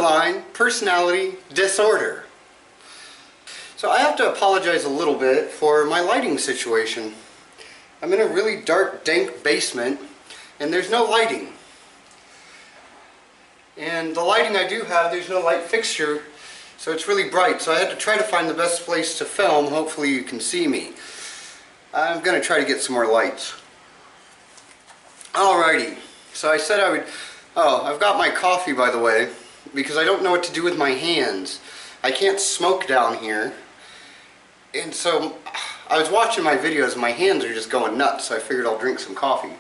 borderline personality disorder. So I have to apologize a little bit for my lighting situation. I'm in a really dark, dank basement and there's no lighting. And the lighting I do have, there's no light fixture, so it's really bright. So I had to try to find the best place to film. Hopefully you can see me. I'm going to try to get some more lights. Alrighty, so I said I would... Oh, I've got my coffee, by the way, because I don't know what to do with my hands. I can't smoke down here. And so I was watching my videos and my hands are just going nuts, so I figured I'll drink some coffee.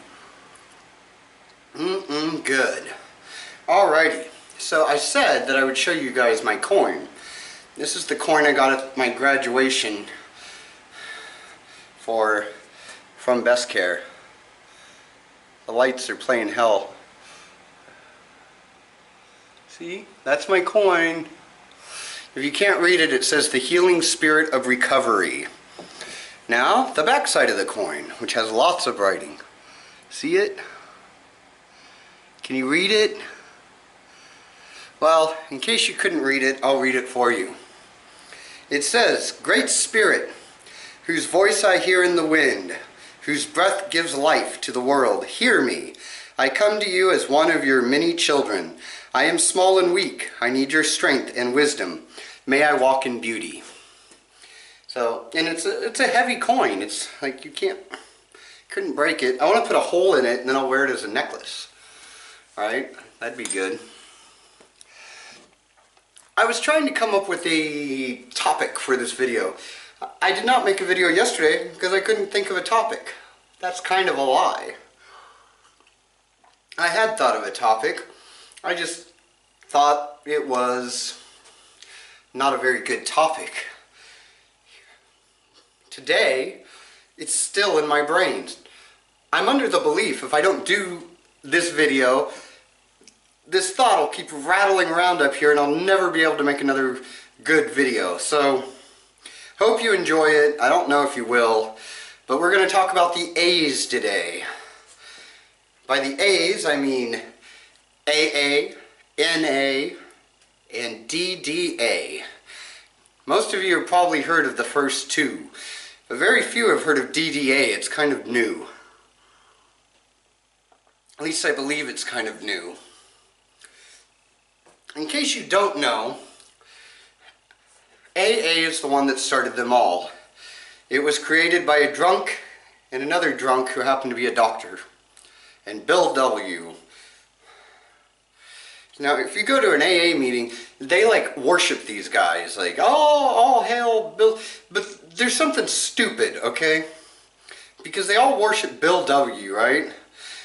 Good. Alrighty, so I said that I would show you guys my coin. This is the coin I got at my graduation from Best Care. The lights are playing hell. See? That's my coin. If you can't read it, it says the healing spirit of recovery. Now, the back side of the coin, which has lots of writing. See it? Can you read it? Well, in case you couldn't read it, I'll read it for you. It says, Great Spirit, whose voice I hear in the wind, whose breath gives life to the world, hear me. I come to you as one of your many children. I am small and weak. I need your strength and wisdom. May I walk in beauty. So, and it's a heavy coin. It's like you couldn't break it. I want to put a hole in it and then I'll wear it as a necklace. Alright, that'd be good. I was trying to come up with a topic for this video. I did not make a video yesterday because I couldn't think of a topic. That's kind of a lie. I had thought of a topic. I just thought it was not a very good topic. Today, it's still in my brain. I'm under the belief if I don't do this video, this thought will keep rattling around up here and I'll never be able to make another good video. So, hope you enjoy it. I don't know if you will, but we're going to talk about the A's today. By the A's, I mean AA, NA, and DDA. Most of you have probably heard of the first two, but very few have heard of DDA. It's kind of new. At least I believe it's kind of new. In case you don't know, AA is the one that started them all. It was created by a drunk and another drunk who happened to be a doctor. And Bill W. Now, if you go to an AA meeting, they like worship these guys. Like, oh, all hail Bill. But there's something stupid, okay? Because they all worship Bill W., right?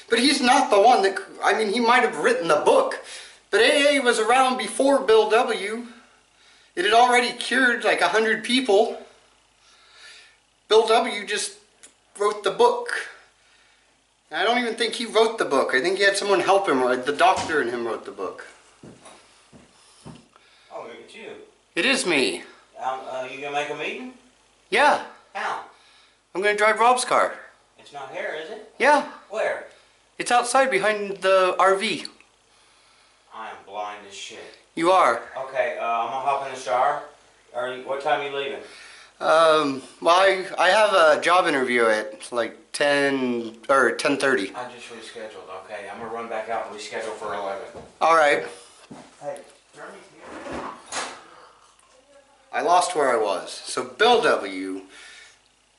But he's not the one that, I mean, he might have written the book. But AA was around before Bill W. It had already cured like 100 people. Bill W. just wrote the book. I don't even think he wrote the book. I think he had someone help him write. The doctor and him wrote the book. Oh, look at you. It is me. You gonna make a meeting? Yeah. How? I'm gonna drive Rob's car. It's not here, is it? Yeah. Where? It's outside behind the RV. I am blind as shit. You are. Okay, I'm gonna hop in the shower. What time are you leaving? Well, I have a job interview at like 10 or 10:30. I just rescheduled. Okay, I'm gonna run back out and reschedule for 11. All right. Hey, Jeremy's here. I lost where I was. So Bill W.,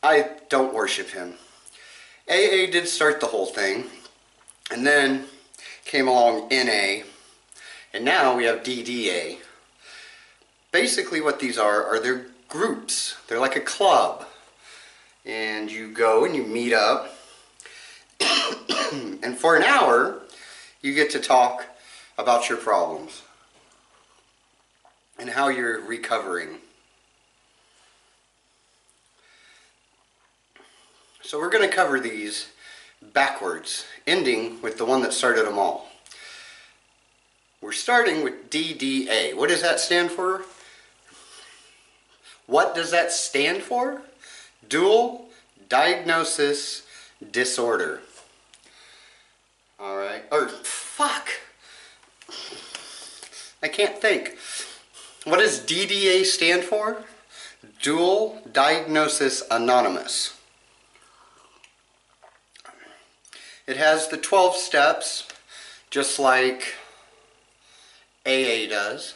I don't worship him. AA did start the whole thing, and then came along NA, and now we have DDA. Basically what these are they're groups. They're like a club. And you go and you meet up, and for an hour you get to talk about your problems and how you're recovering. So we're going to cover these backwards, ending with the one that started them all. We're starting with DDA. What does that stand for? What does that stand for? Dual Diagnosis Disorder. Alright. Oh, fuck. I can't think. What does DDA stand for? Dual Diagnosis Anonymous. It has the 12 steps, just like AA does.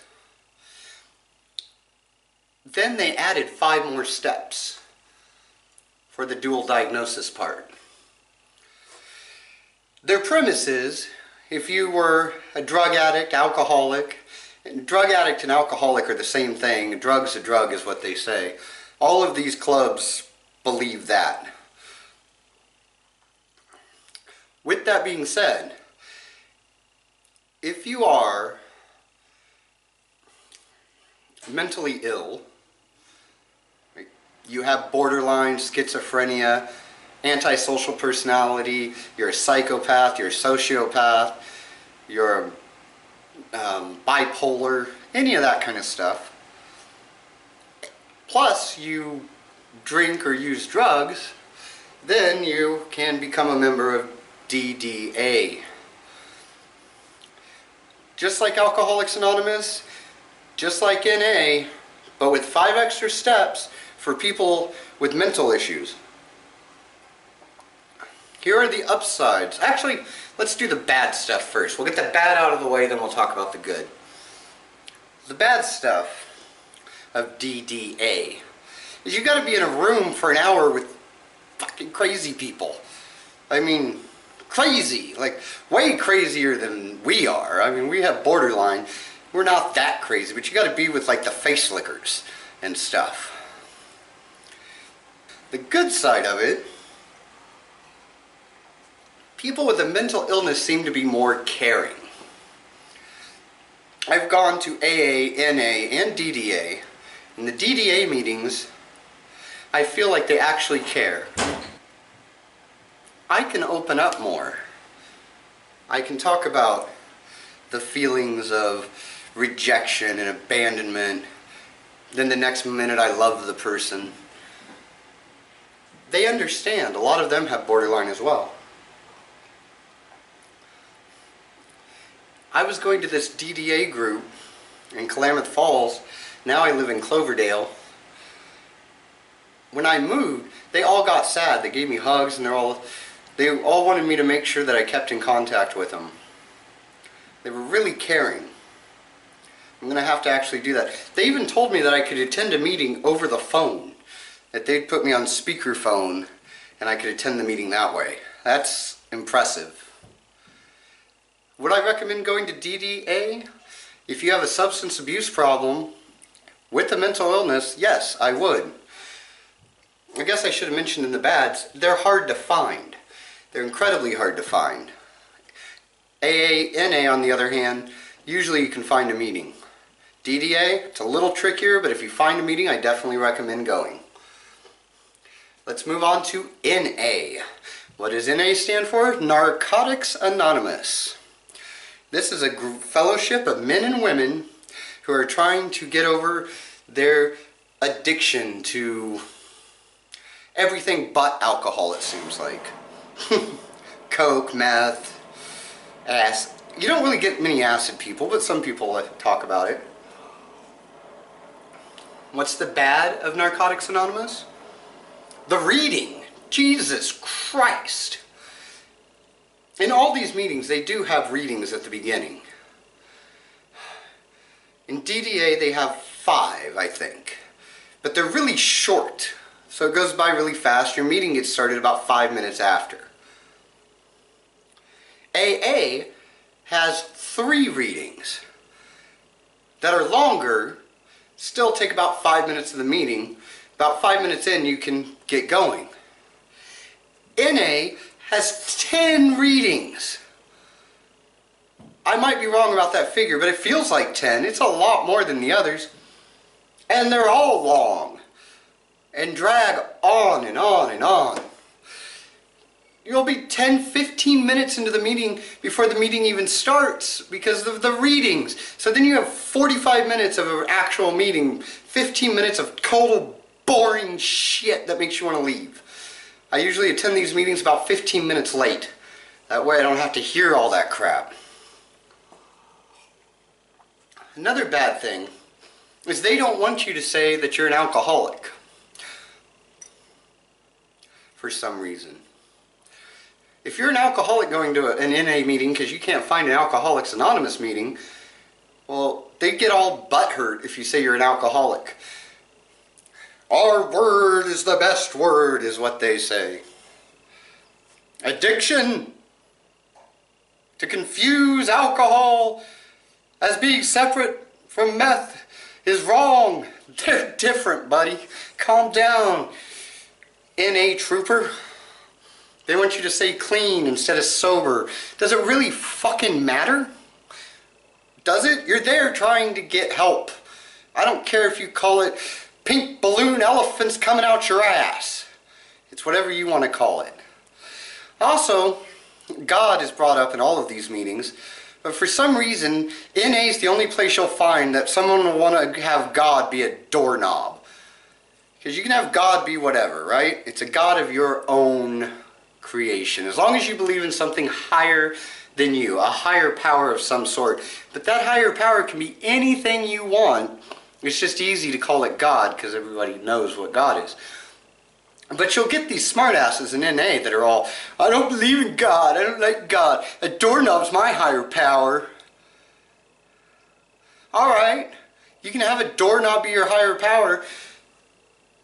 Then they added 5 more steps for the dual diagnosis part. Their premise is, if you were a drug addict, alcoholic, and drug addict and alcoholic are the same thing, a drug's a drug is what they say. All of these clubs believe that. With that being said, if you are mentally ill, you have borderline schizophrenia, antisocial personality, you're a psychopath, you're a sociopath, you're bipolar, any of that kind of stuff, plus you drink or use drugs, then you can become a member of DDA. Just like Alcoholics Anonymous, just like NA, but with 5 extra steps for people with mental issues. Here are the upsides. Actually, let's do the bad stuff first. We'll get the bad out of the way, then we'll talk about the good. The bad stuff of DDA is you gotta be in a room for an hour with fucking crazy people. I mean, crazy, like way crazier than we are. I mean, we have borderline. We're not that crazy, but you gotta be with like the face lickers and stuff. The good side of it, people with a mental illness seem to be more caring. I've gone to AA, NA, and DDA. In the DDA meetings, I feel like they actually care. I can open up more. I can talk about the feelings of rejection and abandonment. Then the next minute I love the person. They understand. A lot of them have borderline as well. I was going to this DDA group in Klamath Falls. Now I live in Cloverdale. When I moved, they all got sad. They gave me hugs and they all wanted me to make sure that I kept in contact with them. They were really caring. I'm going to have to actually do that. They even told me that I could attend a meeting over the phone. That they'd put me on speakerphone and I could attend the meeting that way. That's impressive. Would I recommend going to DDA? If you have a substance abuse problem with a mental illness, yes, I would. I guess I should have mentioned in the bads, they're hard to find. They're incredibly hard to find. AA, NA on the other hand, usually you can find a meeting. DDA, it's a little trickier, but if you find a meeting, I definitely recommend going. Let's move on to NA. What does NA stand for? Narcotics Anonymous. This is a fellowship of men and women who are trying to get over their addiction to everything but alcohol, it seems like. Coke, meth, acid. You don't really get many acid people, but some people talk about it. What's the bad of Narcotics Anonymous? The reading. Jesus Christ. In all these meetings, they do have readings at the beginning. In DDA, they have 5, I think. But they're really short. So it goes by really fast. Your meeting gets started about 5 minutes after. AA has 3 readings that are longer, still take about 5 minutes of the meeting. About 5 minutes in, you can get going. NA has 10 readings. I might be wrong about that figure, but it feels like 10. It's a lot more than the others. And they're all long and drag on and on and on. You'll be 10-15 minutes into the meeting before the meeting even starts because of the readings. So then you have 45 minutes of an actual meeting, 15 minutes of total boring shit that makes you want to leave. I usually attend these meetings about 15 minutes late. That way I don't have to hear all that crap. Another bad thing is they don't want you to say that you're an alcoholic for some reason. If you're an alcoholic going to an NA meeting because you can't find an Alcoholics Anonymous meeting, well, they get all butthurt if you say you're an alcoholic. Our word is the best word, is what they say. Addiction. To confuse alcohol as being separate from meth is wrong. They're different, buddy. Calm down, NA trooper. They want you to say clean instead of sober. Does it really fucking matter? Does it? You're there trying to get help. I don't care if you call it pink balloon elephants coming out your ass. It's whatever you want to call it. Also, God is brought up in all of these meetings, but for some reason, NA is the only place you'll find that someone will want to have God be a doorknob. Because you can have God be whatever, right? It's a God of your own creation. As long as you believe in something higher than you, a higher power of some sort. But that higher power can be anything you want. It's just easy to call it God because everybody knows what God is. But you'll get these smartasses in NA that are all, I don't believe in God, I don't like God, a doorknob's my higher power. Alright, you can have a doorknob be your higher power,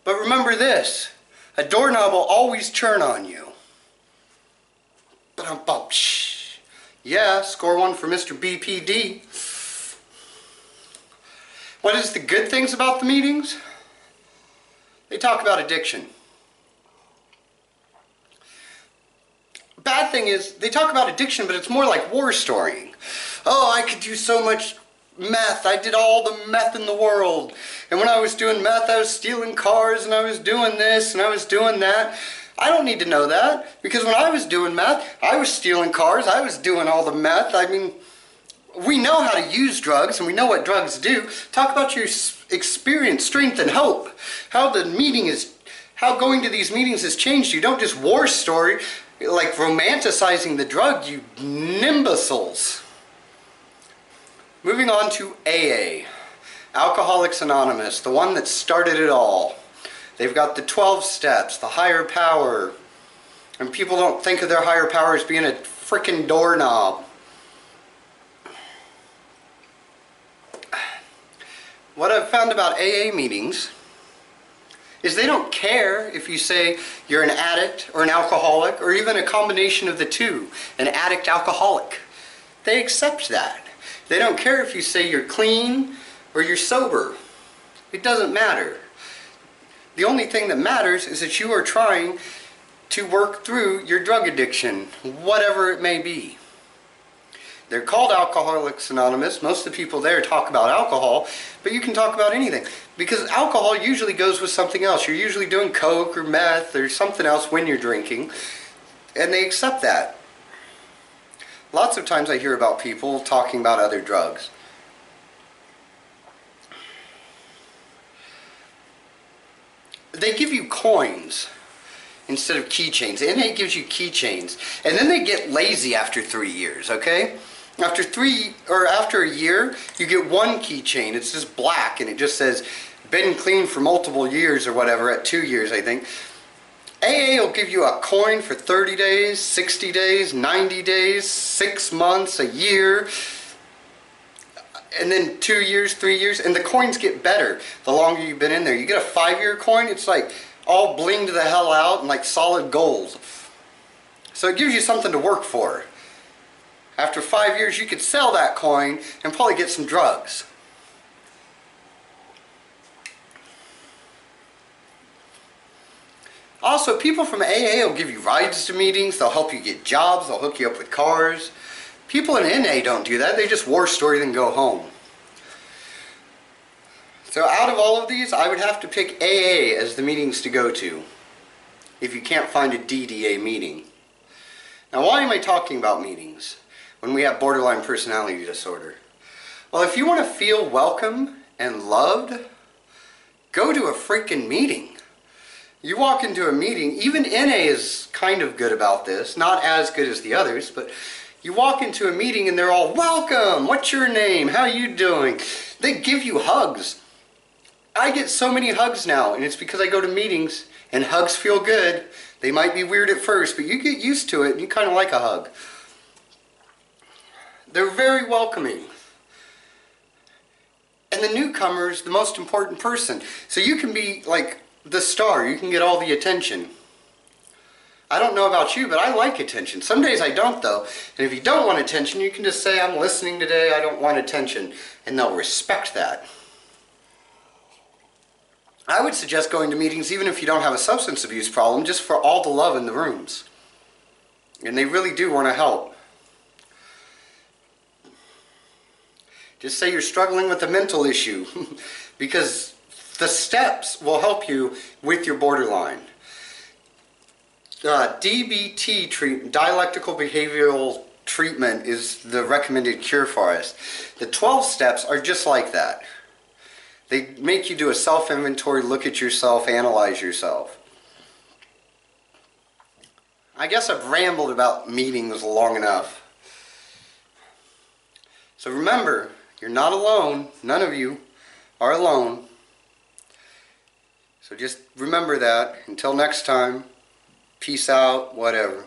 but remember this, a doorknob will always turn on you. Yeah, score one for Mr. BPD. What is the good things about the meetings? They talk about addiction. Bad thing is, they talk about addiction, but it's more like war storying. Oh, I could do so much meth. I did all the meth in the world. And when I was doing meth, I was stealing cars, and I was doing this, and I was doing that. I don't need to know that, because when I was doing meth, I was stealing cars, I was doing all the meth. I mean, we know how to use drugs, and we know what drugs do. Talk about your experience, strength, and hope. How the meeting is, how going to these meetings has changed you. Don't just war story, like romanticizing the drug, you nimbussels. Moving on to AA, Alcoholics Anonymous, the one that started it all. They've got the 12 steps, the higher power, and people don't think of their higher power as being a frickin' doorknob. What I've found about AA meetings is they don't care if you say you're an addict or an alcoholic or even a combination of the two, an addict-alcoholic. They accept that. They don't care if you say you're clean or you're sober. It doesn't matter. The only thing that matters is that you are trying to work through your drug addiction, whatever it may be. They're called Alcoholics Anonymous. Most of the people there talk about alcohol, but you can talk about anything. Because alcohol usually goes with something else. You're usually doing coke or meth or something else when you're drinking, and they accept that. Lots of times I hear about people talking about other drugs. They give you coins instead of keychains. NA gives you keychains, and then they get lazy after 3 years, okay? After a year, you get one keychain. It's just black, and it just says, been clean for multiple years or whatever, at 2 years, I think. AA will give you a coin for 30 days, 60 days, 90 days, 6 months, a year, and then 2 years, 3 years, and the coins get better the longer you've been in there. You get a 5-year coin, it's like all blinged the hell out and like solid gold. So it gives you something to work for. After 5 years, you could sell that coin and probably get some drugs. Also, people from AA will give you rides to meetings, they'll help you get jobs, they'll hook you up with cars. People in NA don't do that, they just war story then go home. So out of all of these, I would have to pick AA as the meetings to go to, if you can't find a DDA meeting. Now why am I talking about meetings when we have borderline personality disorder? Well, if you want to feel welcome and loved, go to a freaking meeting. You walk into a meeting, even NA is kind of good about this, not as good as the others, but You walk into a meeting and they're all, welcome, what's your name, how you doing? They give you hugs. I get so many hugs now, and it's because I go to meetings and hugs feel good. They might be weird at first, but you get used to it and you kind of like a hug. They're very welcoming. And the newcomer's the most important person. So you can be like the star, you can get all the attention. I don't know about you, but I like attention. Some days I don't though. And if you don't want attention, you can just say, I'm listening today, I don't want attention. And they'll respect that. I would suggest going to meetings even if you don't have a substance abuse problem, just for all the love in the rooms. And they really do want to help. Just say you're struggling with a mental issue because the steps will help you with your borderline. DBT treatment, dialectical behavioral treatment, is the recommended cure for us. The 12 steps are just like that. They make you do a self-inventory, look at yourself, analyze yourself. I guess I've rambled about meetings long enough. So remember, you're not alone. None of you are alone. So just remember that. Until next time, peace out, whatever.